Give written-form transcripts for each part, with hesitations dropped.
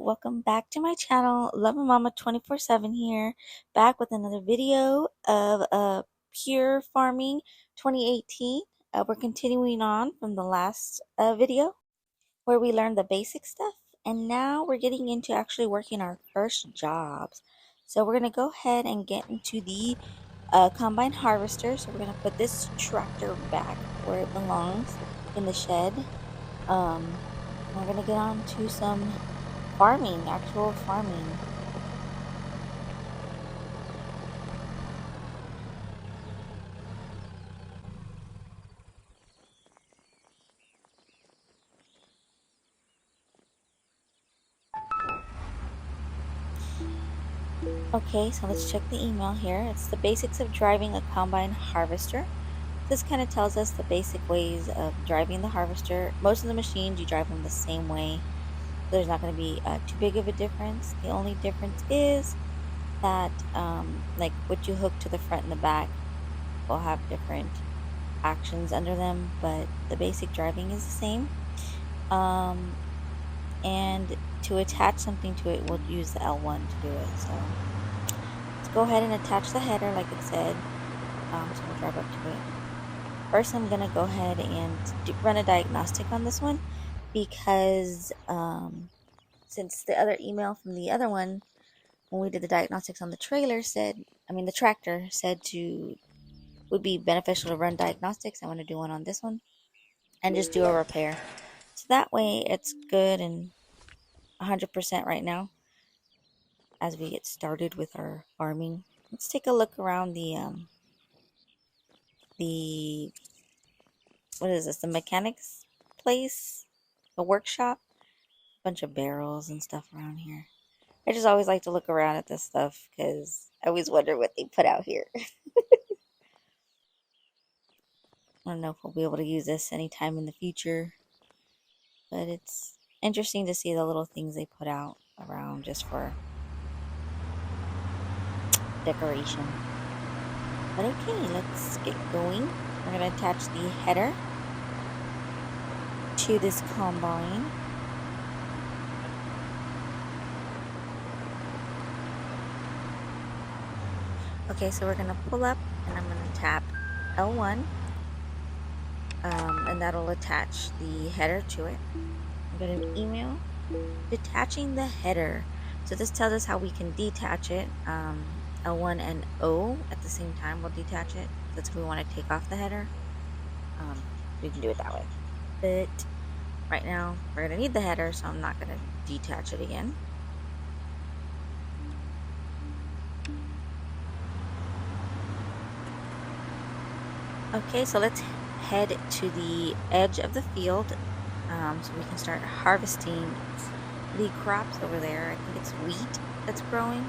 welcome back to my channel. Love and Mama 24/7 here, back with another video of Pure Farming 2018. We're continuing on from the last video where we learned the basic stuff, and now we're getting into actually working our first jobs. So we're going to go ahead and get into the combine harvester. So we're going to put this tractor back where it belongs in the shed. We're going to get on to some farming, actual farming. Okay, so let's check the email here. It's the basics of driving a combine harvester. This kind of tells us the basic ways of driving the harvester. Most of the machines, you drive them the same way. There's not going to be too big of a difference. The only difference is that like what you hook to the front and the back will have different actions under them, but the basic driving is the same. And to attach something to it, we'll use the L1 to do it. So let's go ahead and attach the header like it said. So we'll drive up to it. First, I'm going to go ahead and run a diagnostic on this one because since the other email from the other one, when we did the diagnostics on the trailer the tractor said would be beneficial to run diagnostics. I want to do one on this one and just do a repair. So that way it's good and 100% right now as we get started with our farming. Let's take a look around the what is this, the mechanics place, the workshop. A bunch of barrels and stuff around here. I just always like to look around at this stuff because I always wonder what they put out here. I don't know if we'll be able to use this anytime in the future, but it's interesting to see the little things they put out around just for decoration. But okay, let's get going. We're going to attach the header to this combine. Okay, so we're going to pull up and I'm going to tap L1 and that'll attach the header to it. I got an email detaching the header. So this tells us how we can detach it. L1 and O at the same time will detach it. That's if we want to take off the header. We can do it that way. But right now we're going to need the header, so I'm not going to detach it again. Okay, so let's head to the edge of the field so we can start harvesting the crops over there. I think it's wheat that's growing.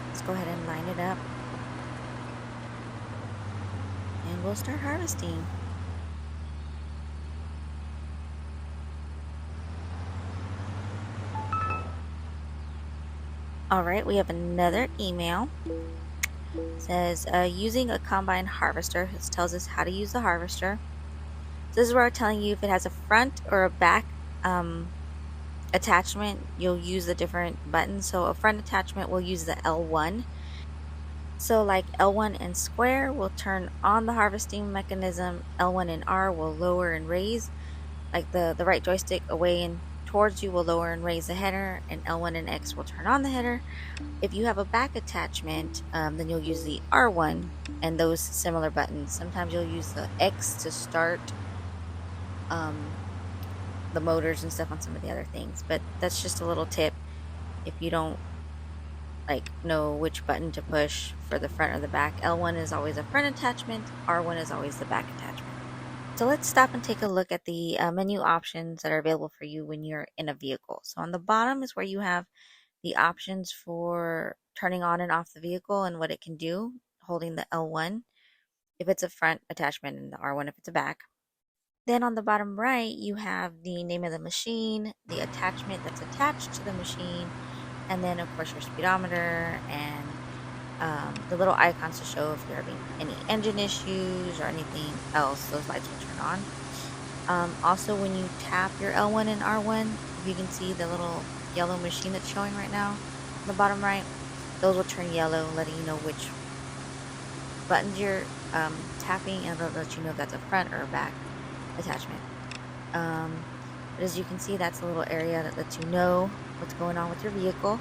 Let's go ahead and line it up and we'll start harvesting. All right, we have another email. It says using a combine harvester. This tells us how to use the harvester. So this is where I'm telling you if it has a front or a back attachment, you'll use the different buttons. So a front attachment will use the L1. So like L1 and square will turn on the harvesting mechanism. L1 and R will lower and raise. Like the right joystick away and towards you will lower and raise the header, and L1 and X will turn on the header. If you have a back attachment, then you'll use the R1 and those similar buttons. Sometimes you'll use the X to start the motors and stuff on some of the other things, but that's just a little tip if you don't know which button to push for the front or the back. L1 is always a front attachment, R1 is always the back attachment. So let's stop and take a look at the menu options that are available for you when you're in a vehicle. So on the bottom is where you have the options for turning on and off the vehicle and what it can do, holding the L1 if it's a front attachment and the R1 if it's a back. Then on the bottom right, you have the name of the machine, the attachment that's attached to the machine, and then of course your speedometer and the little icons to show if you're having any engine issues or anything else. Those lights will turn on. Also, when you tap your L1 and R1, If you can see the little yellow machine that's showing right now on the bottom right, those will turn yellow, letting you know which buttons you're tapping, and it'll let you know if that's a front or a back attachment. Um, but as you can see, that's a little area that lets you know what's going on with your vehicle.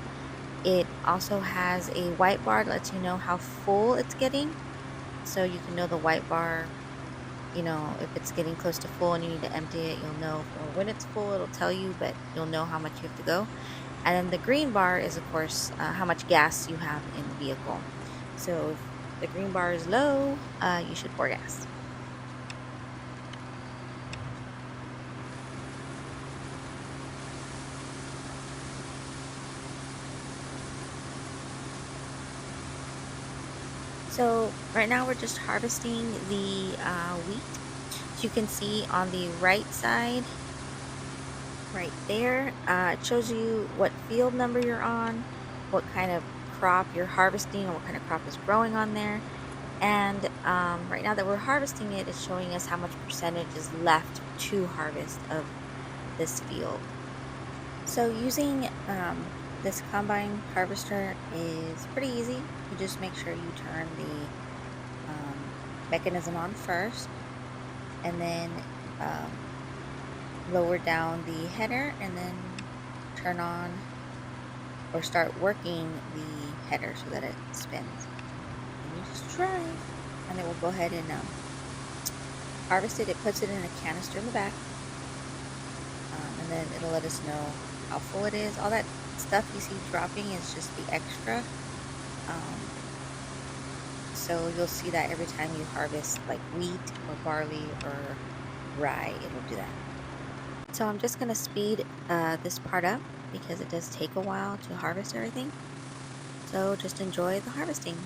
It also has a white bar that lets you know how full it's getting. So you can know the white bar, if it's getting close to full and you need to empty it, you'll know. Or when it's full, it'll tell you, but you'll know how much you have to go. And then the green bar is, of course, how much gas you have in the vehicle. So if the green bar is low, you should pour gas. So right now we're just harvesting the wheat. As you can see on the right side, right there, it shows you what field number you're on, what kind of crop you're harvesting, or what kind of crop is growing on there. And right now that we're harvesting it, it's showing us how much percentage is left to harvest of this field. So using this combine harvester is pretty easy. You just make sure you turn the mechanism on first, and then lower down the header, and then turn on or start working the header so that it spins. And you just drive, and it will go ahead and harvest it. It puts it in a canister in the back, and then it'll let us know how full it is. All that stuff you see dropping is just the extra. So you'll see that every time you harvest like wheat or barley or rye, it'll do that. So I'm just going to speed this part up because it does take a while to harvest everything. So just enjoy the harvesting.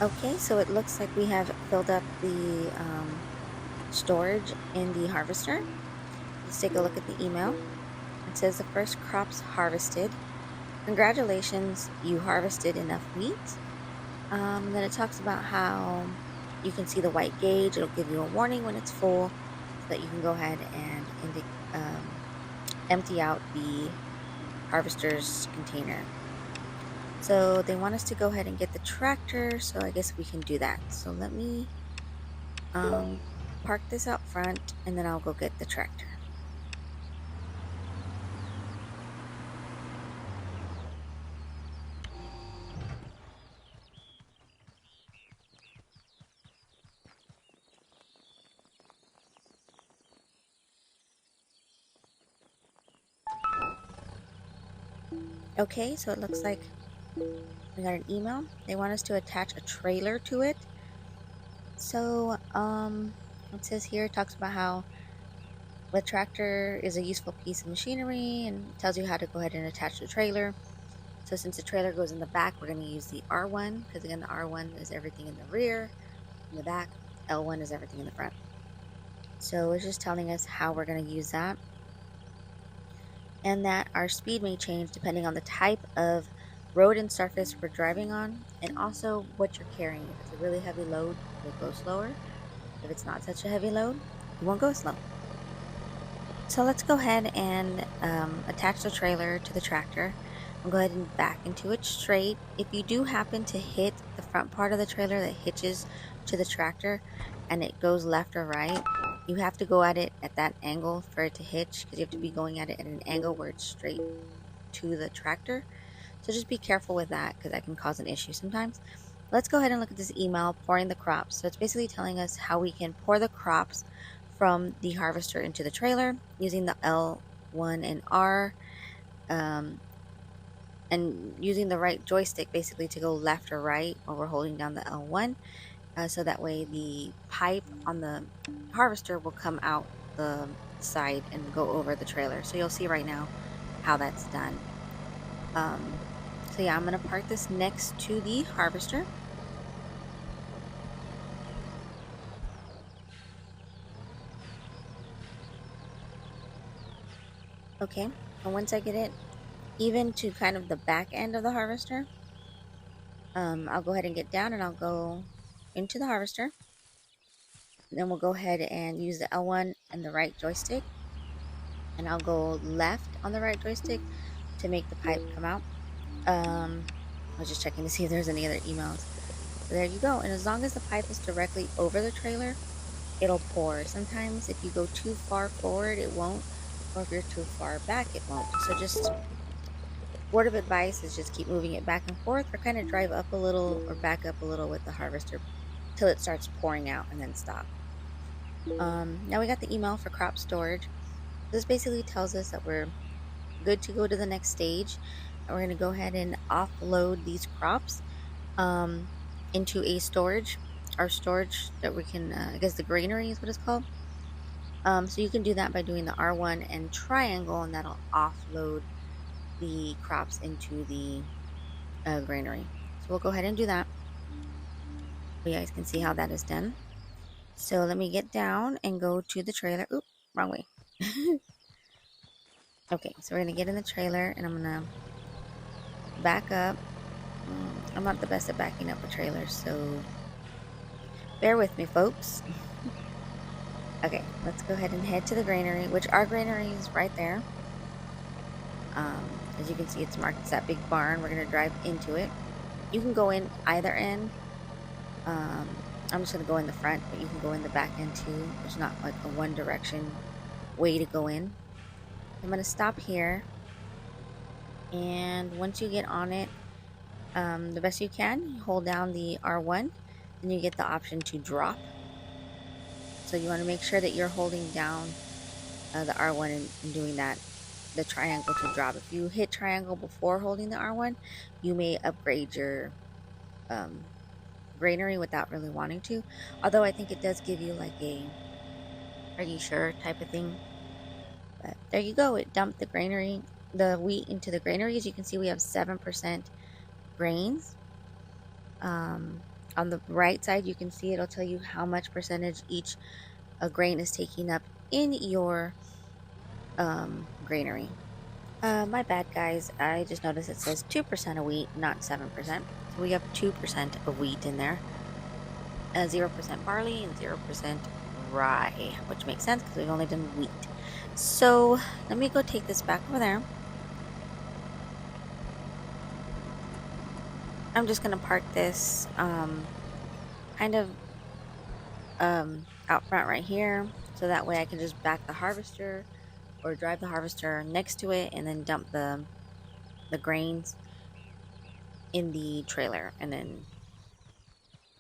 Okay, so it looks like we have filled up the storage in the harvester. Let's take a look at the email. It says the first crop's harvested. Congratulations, you harvested enough wheat. Then it talks about how you can see the white gauge. It'll give you a warning when it's full so that you can go ahead and empty out the harvester's container. So they want us to go ahead and get the tractor, so I guess we can do that. So let me park this out front, and then I'll go get the tractor. Okay, so it looks like we got an email. They want us to attach a trailer to it. So it says here, it talks about how the tractor is a useful piece of machinery and tells you how to go ahead and attach the trailer. So since the trailer goes in the back, we're going to use the R1, because again, the R1 is everything in the rear, in the back. L1 is everything in the front. So it's just telling us how we're going to use that, and that our speed may change depending on the type of road and surface we're driving on, and also what you're carrying. If it's a really heavy load, it'll go slower. If it's not such a heavy load, it won't go slow. So let's go ahead and attach the trailer to the tractor. I'll go ahead and back into it straight. If you do happen to hit the front part of the trailer that hitches to the tractor and it goes left or right, you have to go at it at that angle for it to hitch, because you have to be going at it at an angle where it's straight. to the tractor. So just be careful with that because that can cause an issue sometimes. Let's go ahead and look at this email, pouring the crops. So it's basically telling us how we can pour the crops from the harvester into the trailer using the L1 and R, um, and using the right joystick basically to go left or right while we're holding down the L1. So that way the pipe on the harvester will come out the side and go over the trailer. So you'll see right now how that's done. So yeah, I'm going to park this next to the harvester. Okay, and once I get it even to kind of the back end of the harvester, I'll go ahead and get down and I'll go into the harvester. Then we'll go ahead and use the L1 and the right joystick, and I'll go left on the right joystick to make the pipe come out. I was just checking to see if there's any other emails. So there you go. And as long as the pipe is directly over the trailer, it'll pour. Sometimes if you go too far forward, it won't, or if you're too far back, it won't. So just word of advice is just keep moving it back and forth, or kind of drive up a little or back up a little with the harvester till it starts pouring out and then stop. Now we got the email for crop storage. This basically tells us that we're good to go to the next stage. And we're going to go ahead and offload these crops into a storage, our storage that we can, I guess the granary is what it's called. So you can do that by doing the R1 and triangle, and that'll offload the crops into the granary. So we'll go ahead and do that. You guys can see how that is done. So let me get down and go to the trailer. Oop, wrong way. Okay, so we're gonna get in the trailer and I'm gonna back up. I'm not the best at backing up a trailer, so bear with me, folks. Okay, let's go ahead and head to the granary, which our granary is right there. As you can see, it's marked as that big barn. We're gonna drive into it. You can go in either end. I'm just gonna go in the front, but you can go in the back end too. There's not like a one direction way to go in. I'm gonna stop here, and once you get on it, the best you can, you hold down the R1, and you get the option to drop. So you want to make sure that you're holding down the R1 and doing that, the triangle to drop. If you hit triangle before holding the R1, you may upgrade your um, granary without really wanting to. Although I think it does give you like a "are you sure" type of thing. But there you go. It dumped the granary, the wheat into the granary. As you can see, we have 7% grains. On the right side, you can see it'll tell you how much percentage each grain is taking up in your granary. My bad, guys. I just noticed it says 2% of wheat, not 7%. So we have 2% of wheat in there, 0% barley, and 0% rye, which makes sense because we've only done wheat. So let me go take this back over there. I'm just going to park this kind of out front right here, so that way I can just back the harvester or drive the harvester next to it and then dump the grains in the trailer and then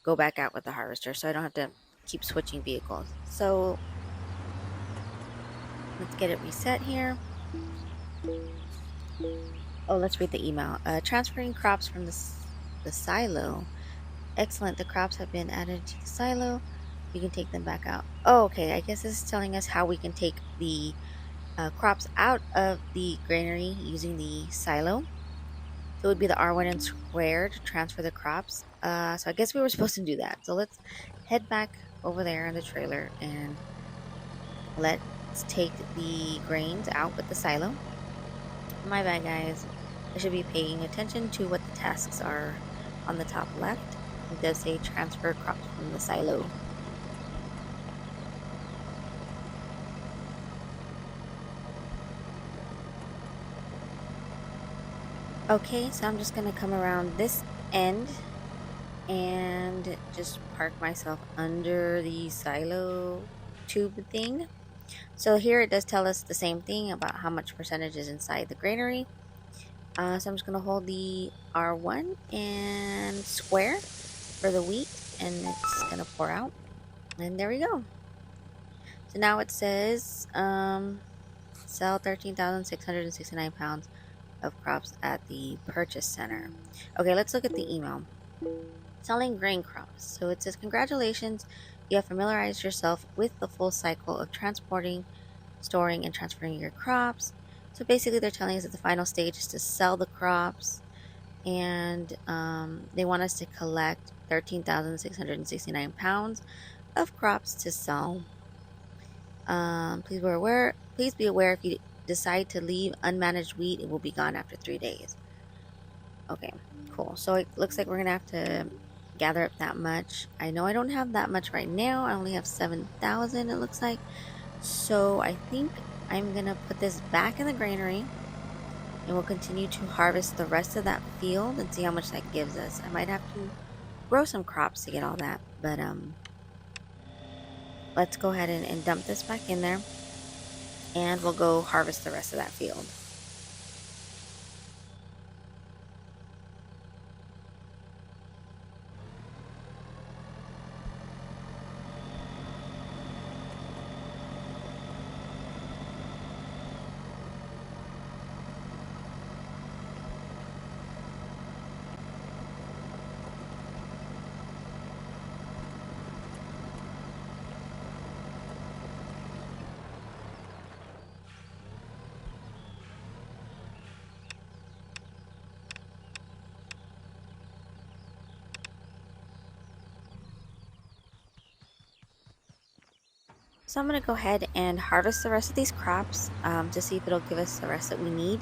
go back out with the harvester, so I don't have to keep switching vehicles. So let's get it reset here. Oh, let's read the email. Transferring crops from the silo. Excellent. The crops have been added to the silo. You can take them back out. Oh, okay. I guess this is telling us how we can take the crops out of the granary using the silo. So it would be the R1 and square to transfer the crops. So I guess we were supposed to do that. So let's head back over there in the trailer and let's take the grains out with the silo. My bad, guys. I should be paying attention to what the tasks are on the top left. It does say transfer crops from the silo. Okay, so I'm just going to come around this end and just park myself under the silo tube thing. So here it does tell us the same thing about how much percentage is inside the granary. So I'm just gonna hold the R1 and square for the wheat, and it's gonna pour out. And there we go. So now it says sell 13,669 pounds of crops at the purchase center. Okay, let's look at the email. Selling grain crops. So it says, congratulations, you have familiarized yourself with the full cycle of transporting, storing, and transferring your crops. So basically, they're telling us that the final stage is to sell the crops, and they want us to collect 13,669 pounds of crops to sell. Please be aware if you decide to leave unmanaged wheat, it will be gone after 3 days. Okay, cool. So it looks like we're gonna have to gather up that much. I know I don't have that much right now. I only have 7,000, it looks like. So I think I'm gonna put this back in the granary, and we'll continue to harvest the rest of that field and see how much that gives us. I might have to grow some crops to get all that, but let's go ahead and dump this back in there, and we'll go harvest the rest of that field. So I'm going to go ahead and harvest the rest of these crops to see if it'll give us the rest that we need.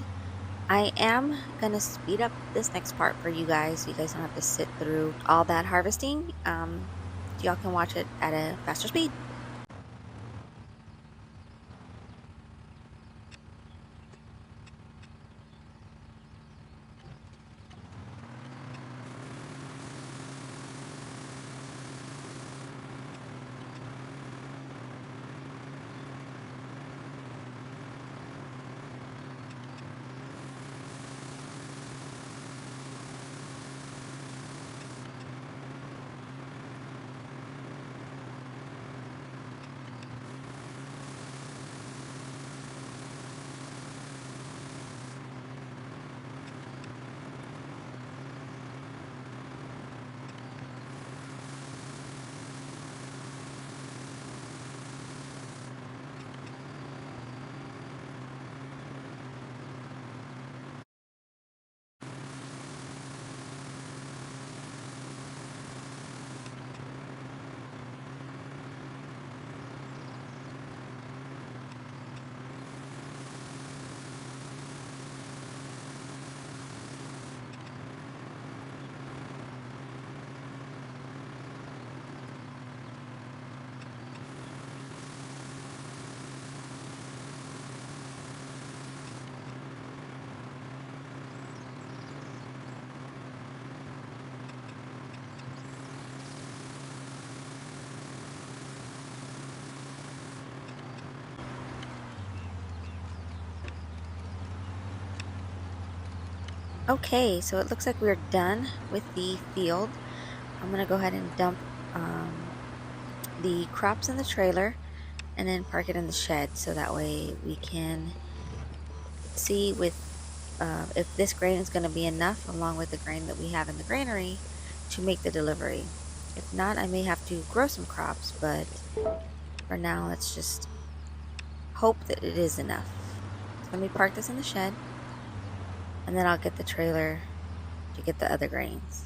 I am going to speed up this next part for you guys so you guys don't have to sit through all that harvesting. So y'all can watch it at a faster speed. Okay, so it looks like we're done with the field. I'm going to go ahead and dump um, the crops in the trailer and then park it in the shed so that way we can see with if this grain is going to be enough along with the grain that we have in the granary to make the delivery. If not, I may have to grow some crops, but for now let's just hope that it is enough. So let me park this in the shed, and then I'll get the trailer to get the other grains.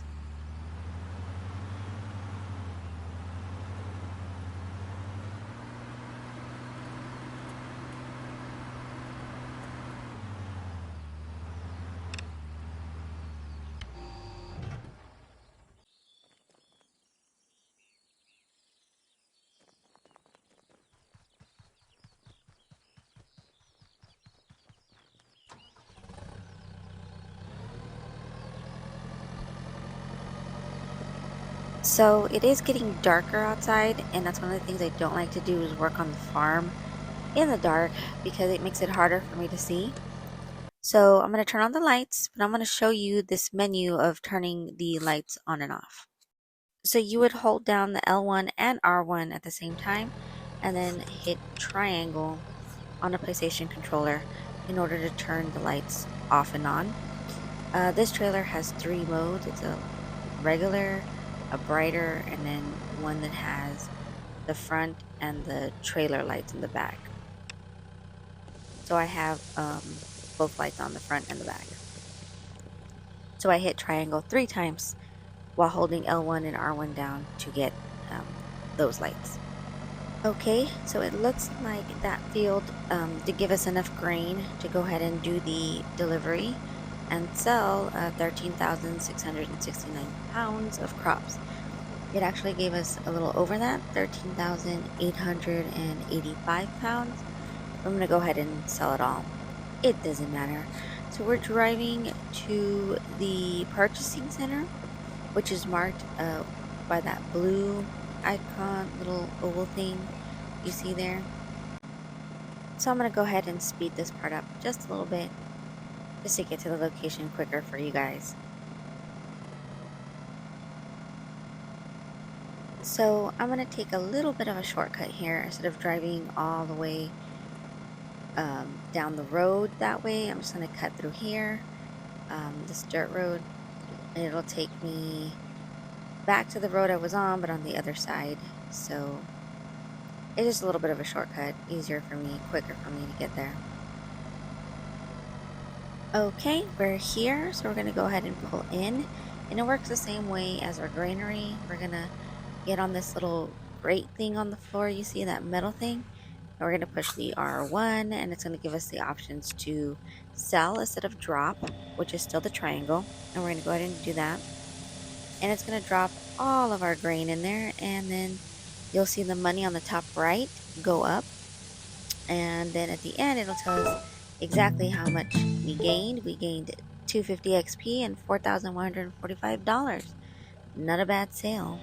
So it is getting darker outside, and that's one of the things I don't like to do is work on the farm in the dark because it makes it harder for me to see. So I'm going to turn on the lights, but I'm going to show you this menu of turning the lights on and off. So you would hold down the L1 and R1 at the same time, and then hit triangle on a PlayStation controller in order to turn the lights off and on. This trailer has three modes. It's a regular, a brighter, and then one that has the front and the trailer lights in the back. So I have both lights on the front and the back. So I hit triangle 3 times while holding L1 and R1 down to get those lights. Okay, so it looks like that field to give us enough grain to go ahead and do the delivery and sell 13,669 pounds of crops. It actually gave us a little over that, 13,885 pounds. I'm going to go ahead and sell it all. It doesn't matter. So we're driving to the purchasing center, which is marked by that blue icon, little oval thing you see there. So I'm going to go ahead and speed this part up just a little bit just to get to the location quicker for you guys. So I'm going to take a little bit of a shortcut here instead of driving all the way down the road that way. I'm just going to cut through here, this dirt road, and it'll take me back to the road I was on, but on the other side. So it's just a little bit of a shortcut, easier for me, quicker for me to get there. Okay, we're here, so we're going to go ahead and pull in, and it works the same way as our granary. We're going to get on this little grate thing on the floor. You see that metal thing? And we're going to push the R1, and it's going to give us the options to sell instead of drop, which is still the triangle, and we're going to go ahead and do that. And it's going to drop all of our grain in there, and then you'll see the money on the top right go up, and then at the end it'll tell us exactly how much we gained. We gained 250 XP and $4,145. Not a bad sale.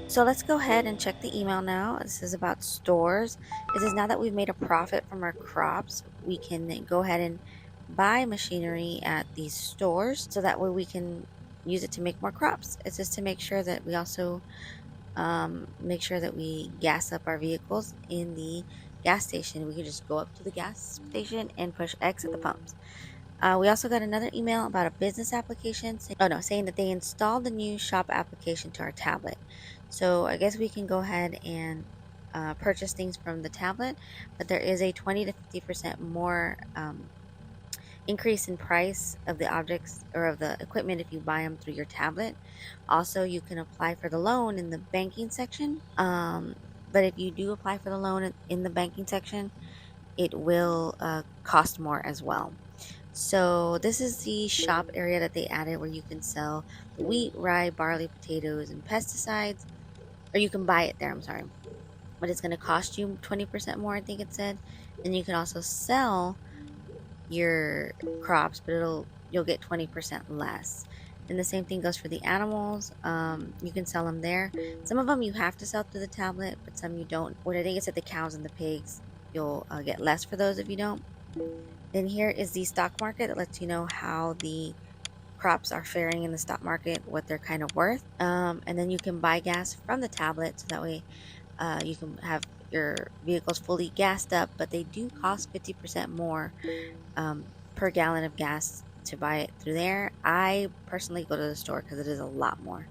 So let's go ahead and check the email now. This is about stores. This is now that we've made a profit from our crops, we can go ahead and buy machinery at these stores so that way we can use it to make more crops. It's just to make sure that we also make sure that we gas up our vehicles in the gas station. We can just go up to the gas station and push X at the pumps. We also got another email about a business application saying that they installed the new shop application to our tablet. So I guess we can go ahead and purchase things from the tablet, but there is a 20 to 50% more increase in price of the objects or of the equipment if you buy them through your tablet. Also, you can apply for the loan in the banking section. But if you do apply for the loan in the banking section, it will cost more as well. So this is the shop area that they added where you can sell wheat, rye, barley, potatoes, and pesticides. Or you can buy it there, I'm sorry. But it's going to cost you 20% more, I think it said. And you can also sell your crops, but you'll get 20% less. And the same thing goes for the animals. You can sell them there. Some of them you have to sell through the tablet, but some you don't. What I think it's at the cows and the pigs, you'll get less for those if you don't. Then here is the stock market that lets you know how the crops are faring in the stock market, what they're kind of worth. And then you can buy gas from the tablet, so that way you can have your vehicles fully gassed up, but they do cost 50% more per gallon of gas to buy it through there. I personally go to the store because it is a lot more.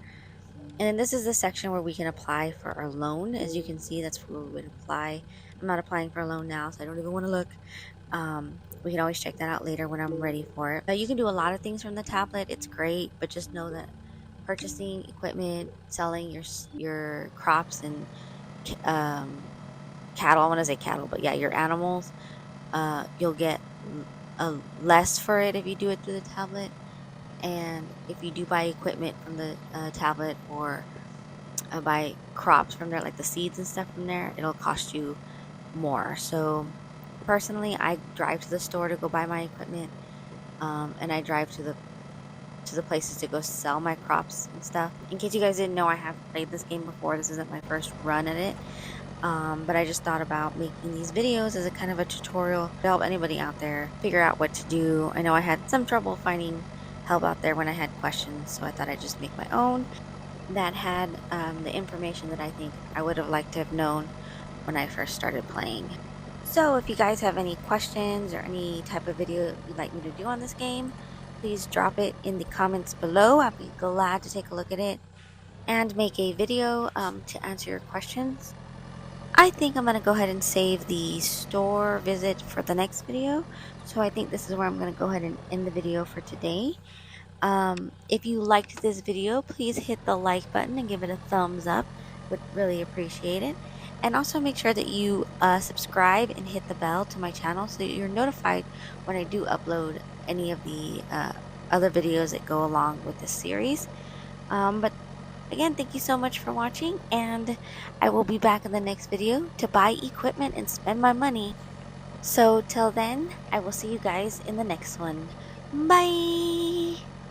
And then this is the section where we can apply for our loan. As you can see, that's where we would apply. I'm not applying for a loan now, so I don't even want to look. We can always check that out later when I'm ready for it. But you can do a lot of things from the tablet. It's great, but just know that purchasing equipment, selling your crops and cattle, I want to say cattle, but yeah, your animals, you'll get less for it if you do it through the tablet. And if you do buy equipment from the tablet or buy crops from there, like the seeds and stuff from there, it'll cost you more. So personally, I drive to the store to go buy my equipment, and I drive to the to the places to go sell my crops and stuff. In case you guys didn't know, I have played this game before. This isn't my first run at it. But I just thought about making these videos as a kind of a tutorial to help anybody out there figure out what to do. I know I had some trouble finding help out there when I had questions, so I thought I'd just make my own that had the information that I think I would have liked to have known when I first started playing. So if you guys have any questions or any type of video you'd like me to do on this game, please drop it in the comments below. I'd be glad to take a look at it and make a video to answer your questions. I think I'm going to go ahead and save the store visit for the next video. So I think this is where I'm going to go ahead and end the video for today. If you liked this video, please hit the like button and give it a thumbs up. Would really appreciate it. And also make sure that you subscribe and hit the bell to my channel so that you're notified when I do upload any of the other videos that go along with this series. But again, thank you so much for watching, and I will be back in the next video to buy equipment and spend my money. So till then, I will see you guys in the next one. Bye!